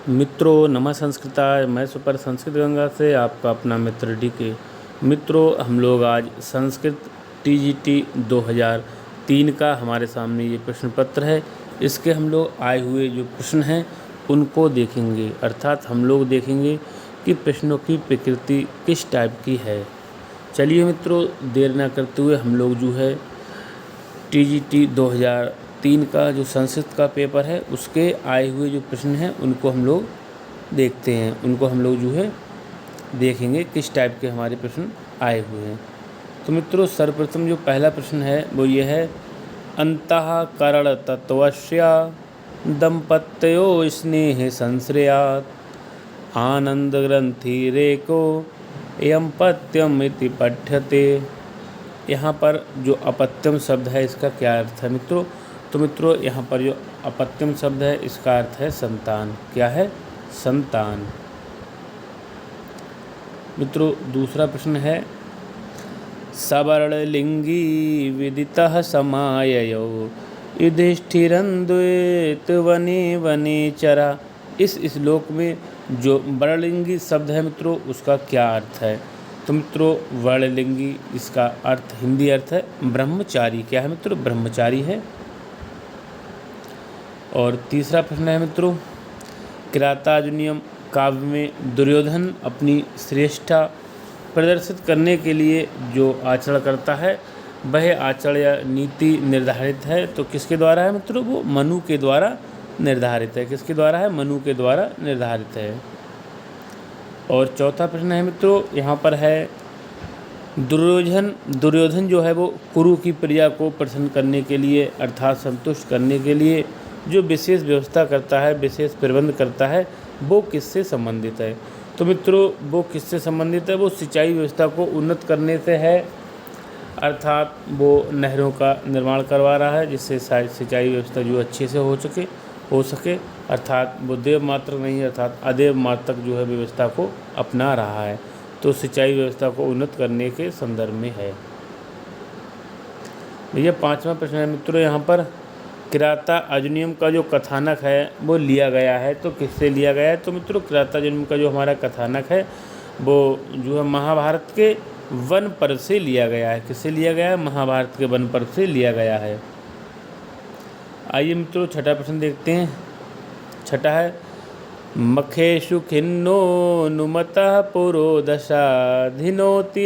मित्रों नमः संस्कृताय। मैं सुपर संस्कृत गंगा से आपका अपना मित्र डीके। मित्रों हम लोग आज संस्कृत टीजीटी 2003 का हमारे सामने ये प्रश्न पत्र है। इसके हम लोग आए हुए जो प्रश्न हैं उनको देखेंगे, अर्थात हम लोग देखेंगे कि प्रश्नों की प्रकृति किस टाइप की है। चलिए मित्रों देर ना करते हुए हम लोग जो है टीजीटी 2003 का जो संस्कृत का पेपर है उसके आए हुए जो प्रश्न हैं उनको हम लोग देखते हैं। उनको हम लोग जो है देखेंगे किस टाइप के हमारे प्रश्न आए हुए हैं। तो मित्रों सर्वप्रथम जो पहला प्रश्न है वो ये है, अंतःकरण तत्वस्य दंपत्यो स्नेह संश्रयात् आनंद ग्रंथि रेको एयं पत्यम इति पठ्यते। यहाँ पर जो अपत्यम शब्द है इसका क्या अर्थ है मित्रों? तो मित्रों यहाँ पर जो अपत्यम शब्द है इसका अर्थ है संतान। क्या है? संतान। मित्रों दूसरा प्रश्न है, सवर्णलिंगी विदितः समाययो युधिष्ठिरं वने वने चरा। इस श्लोक में जो वर्णलिंगी शब्द है मित्रों उसका क्या अर्थ है? तो मित्रों वर्णलिंगी इसका अर्थ हिंदी अर्थ है ब्रह्मचारी। क्या है मित्रों? ब्रह्मचारी है। और तीसरा प्रश्न है मित्रों, किरातार्जुनीयम काव्य में दुर्योधन अपनी श्रेष्ठता प्रदर्शित करने के लिए जो आचरण करता है वह आचरण या नीति निर्धारित है तो किसके द्वारा है मित्रों? वो मनु के द्वारा निर्धारित है। किसके द्वारा है? मनु के द्वारा निर्धारित है। और चौथा प्रश्न है मित्रों, यहाँ पर है दुर्योधन जो है वो कुरु की प्रिया को प्रसन्न करने के लिए अर्थात संतुष्ट करने के लिए जो विशेष व्यवस्था करता है, विशेष प्रबंध करता है, वो किससे संबंधित है? तो मित्रों वो किससे संबंधित है? वो सिंचाई व्यवस्था को उन्नत करने से है, अर्थात वो नहरों का निर्माण करवा रहा है जिससे सिंचाई व्यवस्था जो अच्छे से हो सके अर्थात वो देव मात्र नहीं अर्थात अदेव मात्रक जो है व्यवस्था को अपना रहा है। तो सिंचाई व्यवस्था को उन्नत करने के संदर्भ में है। ये पांचवा प्रश्न है मित्रों, यहाँ पर किरातार्जुनीयम का जो कथानक है वो लिया गया है तो किससे लिया गया है? तो मित्रों किरातार्जुनीयम का जो हमारा कथानक है वो जो है महाभारत के वन पर्व से लिया गया है। किससे लिया गया है? महाभारत के वन पर्व से लिया गया है। आइए मित्रों छठा प्रश्न देखते हैं। छठा है, मखेषु खिन्नो नुमतः पुरोदशाधिनोति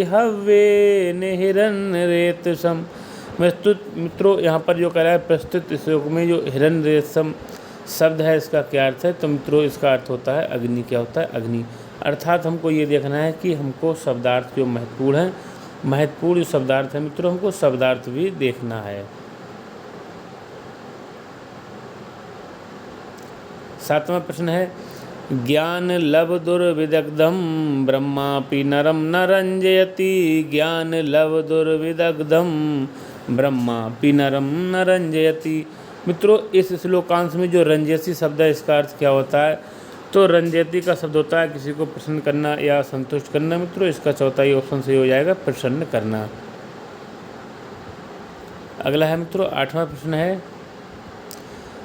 हव्येन हिरण्यरेतसम। मित्रों यहाँ पर जो कह रहा है प्रस्तुत श्लोक में जो हिरण्यरेतसम शब्द है इसका क्या अर्थ है? तो मित्रों इसका अर्थ होता है अग्नि। क्या होता है? अग्नि। अर्थात हमको ये देखना है कि हमको शब्दार्थ जो महत्वपूर्ण जो शब्दार्थ है मित्रों हमको शब्दार्थ भी देखना है। सातवां प्रश्न है, ज्ञान लव दुर्विदग्धम ब्रह्मापि नरम न रंजयति। ज्ञान लव दुर्विदग्धम ब्रह्मापि नरम न रंजयति। मित्रों इस श्लोकांश में जो रंजयसी शब्द है इसका अर्थ क्या होता है? तो रंजयति का शब्द होता है किसी को प्रसन्न करना या संतुष्ट करना। मित्रों इसका चौथाई ऑप्शन सही हो जाएगा, प्रसन्न करना। अगला है मित्रों आठवां प्रश्न है,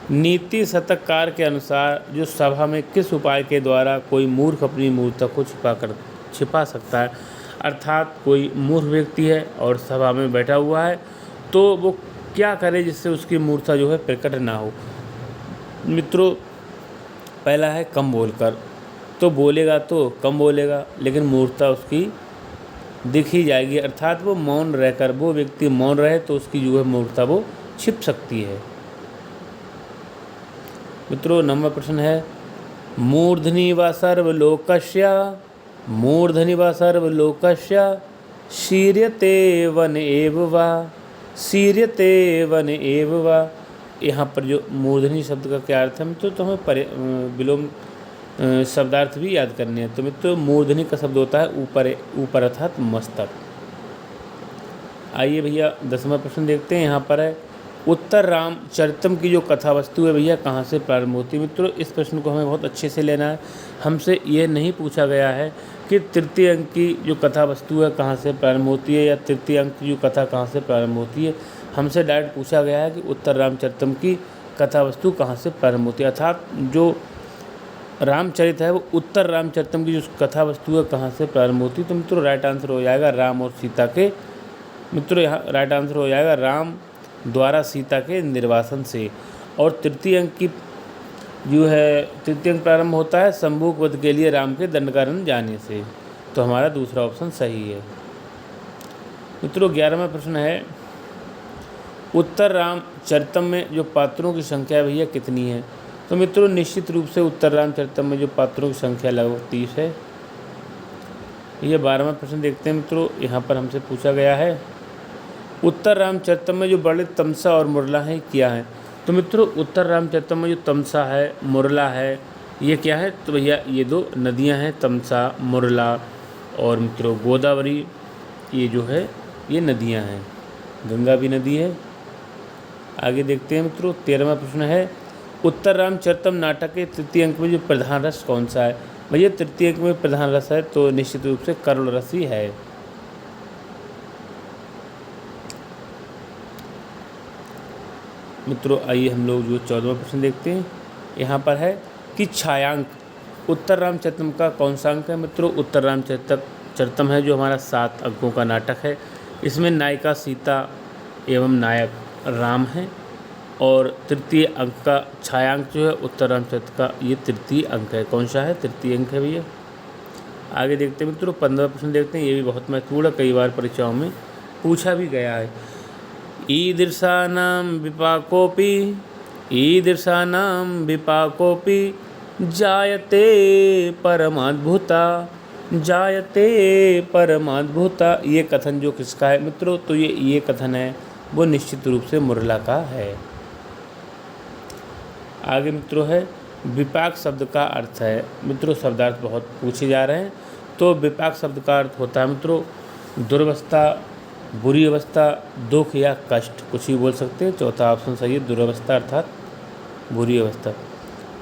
नीति शतककार के अनुसार जो सभा में किस उपाय के द्वारा कोई मूर्ख अपनी मूर्खता को छिपा सकता है? अर्थात कोई मूर्ख व्यक्ति है और सभा में बैठा हुआ है तो वो क्या करे जिससे उसकी मूर्खता जो है प्रकट ना हो? मित्रों पहला है कम बोलकर। तो बोलेगा तो कम बोलेगा लेकिन मूर्खता उसकी दिख ही जाएगी, अर्थात वो मौन रहकर वो व्यक्ति मौन रहे तो उसकी जो है मूर्खता वो छिप सकती है। मित्रों नंबर प्रश्न है, मूर्धनि वा सर्वलोकस्य शीर्यते वन एव वा। यहाँ पर जो मूर्धनि शब्द का क्या अर्थ है मित्रों? तो हमें विलोम शब्दार्थ भी याद करने हैं। तो मित्रों मूर्धनि का शब्द होता है ऊपर अर्थात मस्तक। आइए भैया 10वां प्रश्न देखते हैं। यहाँ पर है, उत्तर रामचरितम की जो कथा वस्तु है भैया कहाँ से प्रारंभ होती है? मित्रों इस प्रश्न को हमें बहुत अच्छे से लेना है। हमसे ये नहीं पूछा गया है कि तृतीय अंक की जो कथा वस्तु है कहाँ से प्रारंभ होती है या तृतीय अंक की जो कथा कहाँ से प्रारंभ होती है। हमसे डायरेक्ट पूछा गया है कि उत्तर रामचरितम की कथा वस्तु कहाँ से प्रारंभ होती है, अर्थात जो रामचरित है वो उत्तर रामचरितम की जो कथा वस्तु है कहाँ से प्रारंभ होती है? तो मित्रों राइट आंसर हो जाएगा राम और सीता के, मित्रों यहाँ राइट आंसर हो जाएगा राम द्वारा सीता के निर्वासन से। और तृतीय अंक की जो है तृतीय अंक प्रारंभ होता है शंभूक वध के लिए राम के दंडकारण्य जाने से। तो हमारा दूसरा ऑप्शन सही है। मित्रों 11वां प्रश्न है उत्तर रामचरितम में जो पात्रों की संख्या है भैया कितनी है? तो मित्रों निश्चित रूप से उत्तर रामचरितम में जो पात्रों की संख्या लगभग 30 है। ये 12वां प्रश्न देखते हैं मित्रों, यहाँ पर हमसे पूछा गया है उत्तर रामचरितम में जो बड़े तमसा और मुरला है क्या है? तो मित्रों उत्तर रामचरितम में जो तमसा है मुरला है ये क्या है? तो भैया ये दो नदियाँ हैं, तमसा मुरला और मित्रों गोदावरी, ये जो है ये नदियाँ हैं, गंगा भी नदी है। आगे देखते हैं मित्रों 13वां प्रश्न है उत्तर रामचरितम नाटक के तृतीय अंक में जो प्रधान रस कौन सा है? भैया तृतीय अंक में प्रधान रस है तो निश्चित रूप से करुण रस ही है। मित्रों आइए हम लोग जो 14वां प्रश्न देखते हैं, यहाँ पर है कि छायांक उत्तर रामचरितम का कौन सा अंक है? मित्रों उत्तर रामचरितम है जो हमारा 7 अंकों का नाटक है। इसमें नायिका सीता एवं नायक राम है और तृतीय अंक का छायांक जो है उत्तर रामचरित का ये तृतीय अंक है। कौन सा है? तृतीय अंक है भैया। आगे देखते हैं मित्रों 15वां प्रश्न देखते हैं, ये भी बहुत महत्वपूर्ण है, कई बार परीक्षाओं में पूछा भी गया है। ईदृशानां विपाकोऽपि जायते परमाद्भुता ये कथन जो किसका है मित्रों? तो ये कथन है वो निश्चित रूप से मुरला का है। आगे मित्रों है विपाक शब्द का अर्थ है। मित्रों शब्दार्थ बहुत पूछे जा रहे हैं, तो विपाक शब्द का अर्थ होता है मित्रों दुर्वस्था, बुरी अवस्था, दुख या कष्ट, कुछ भी बोल सकते हैं। चौथा ऑप्शन सही है, दुर्वस्था अर्थात बुरी अवस्था।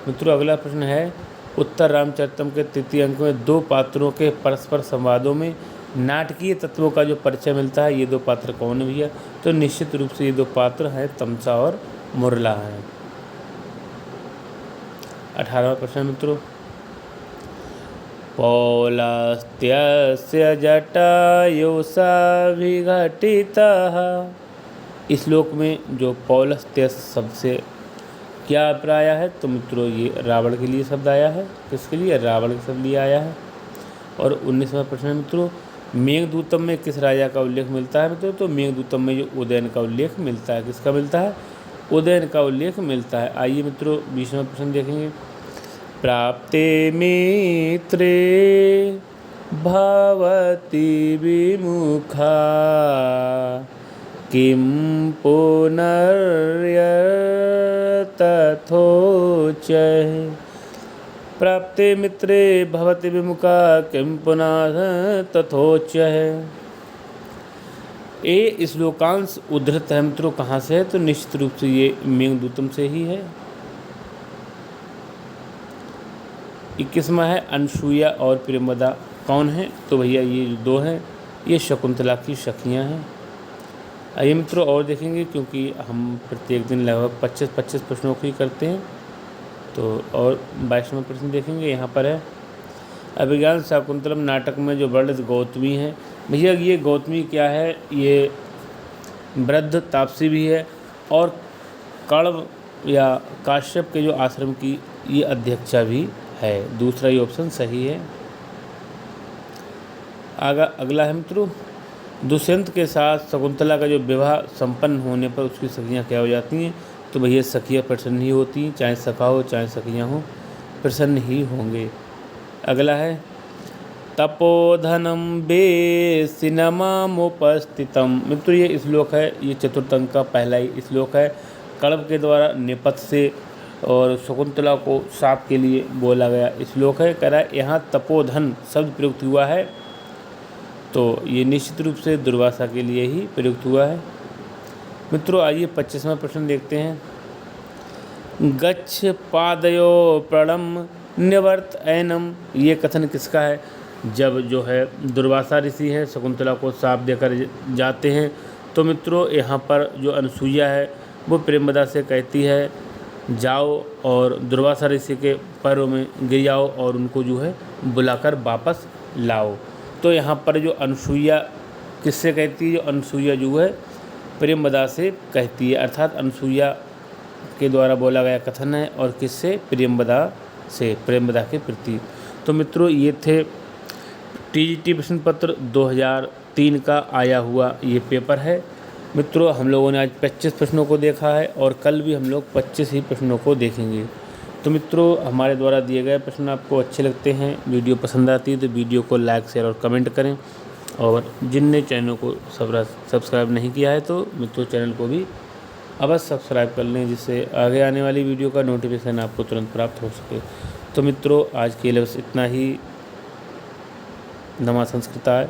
मित्रों अगला प्रश्न है उत्तर रामचरितम के तृतीय अंक में 2 पात्रों के परस्पर संवादों में नाटकीय तत्वों का जो परिचय मिलता है, ये 2 पात्र कौन है भैया? तो निश्चित रूप से ये 2 पात्र हैं तमसा और मुरला हैं। 18वां प्रश्न मित्रों पौलस्त्यस्य जटायुषा विघटितः, इस श्लोक में जो पौलस्त्य शब्द से क्या अभिप्राय आया है? तो मित्रों ये रावण के लिए शब्द आया है। किसके लिए? रावण के शब्द लिए आया है। और 19वां प्रश्न है मित्रों मेघदूतम में किस राजा का उल्लेख मिलता है मित्रों? तो मेघदूतम में जो उदयन का उल्लेख मिलता है, किसका मिलता है? उदयन का उल्लेख मिलता है। आइए मित्रों 20वां प्रश्न देखेंगे प्राप्ते मित्रे भवति विमुखा किं पुनर्यतथोच्यः। प्राप्ते मित्रे भवति विमुखा किं पुनः तथोच्यः। ये श्लोकांश उद्धृत है मित्रों कहाँ से है? तो निश्चित रूप से ये मेघदूतम से ही है। 21वां है अनसूया और प्रेमदा कौन है? तो भैया ये 2 हैं, ये शकुंतला की सखियाँ हैं। आइए मित्रों और देखेंगे क्योंकि हम प्रत्येक दिन लगभग 25 प्रश्नों की करते हैं, तो और 22वां प्रश्न देखेंगे। यहाँ पर है अभिज्ञान शाकुंतलम नाटक में जो वर्णित गौतमी है, भैया ये गौतमी क्या है? ये वृद्ध तापसी भी है और कण्व या काश्यप के जो आश्रम की ये अध्यक्षा भी है। दूसरा ही ऑप्शन सही है। अगला है मित्रों दुष्यंत के साथ शकुंतला का जो विवाह संपन्न होने पर उसकी सखियाँ क्या हो जाती हैं? तो भैया सखियाँ प्रसन्न ही होती हैं, चाहे सखा हो चाहे सखियाँ हो प्रसन्न ही होंगे। अगला है तपोधनम बेसिनमामुपस्थितम। मित्रों ये श्लोक है, ये चतुर्थ अंक का पहला ही श्लोक है। कण्व के द्वारा नेपथ्य से और शकुंतला को शाप के लिए बोला गया श्लोक है। कह रहा है यहाँ तपोधन शब्द प्रयुक्त हुआ है, तो ये निश्चित रूप से दुर्वासा के लिए ही प्रयुक्त हुआ है। मित्रों आइए 25वां प्रश्न देखते हैं गच्छ पादयो प्रणम निवर्तएनम, ये कथन किसका है? जब जो है दुर्वासा ऋषि है शकुंतला को शाप देकर जाते हैं, तो मित्रों यहाँ पर जो अनसूया है वो प्रेमदा से कहती है जाओ और दुर्वासा ऋषि के पैरों में गिर जाओ और उनको जो है बुलाकर वापस लाओ। तो यहाँ पर जो अनुसुईया किससे कहती है, जो अनुसुईया जो है प्रेमवदा से कहती है, अर्थात अनुसुईया के द्वारा बोला गया कथन है और किससे, प्रेमवदा से, प्रेमवदा के प्रति। तो मित्रों ये थे टीजीटी प्रश्न पत्र 2003 का आया हुआ ये पेपर है। मित्रों हम लोगों ने आज 25 प्रश्नों को देखा है और कल भी हम लोग 25 ही प्रश्नों को देखेंगे। तो मित्रों हमारे द्वारा दिए गए प्रश्न आपको अच्छे लगते हैं, वीडियो पसंद आती है तो वीडियो को लाइक शेयर और कमेंट करें, और जिनने चैनल को सब्सक्राइब नहीं किया है तो मित्रों चैनल को भी अवश्य सब्सक्राइब कर लें, जिससे आगे आने वाली वीडियो का नोटिफिकेशन आपको तुरंत प्राप्त हो सके। तो मित्रों आज के लिए बस इतना ही। नमः संस्कृताय।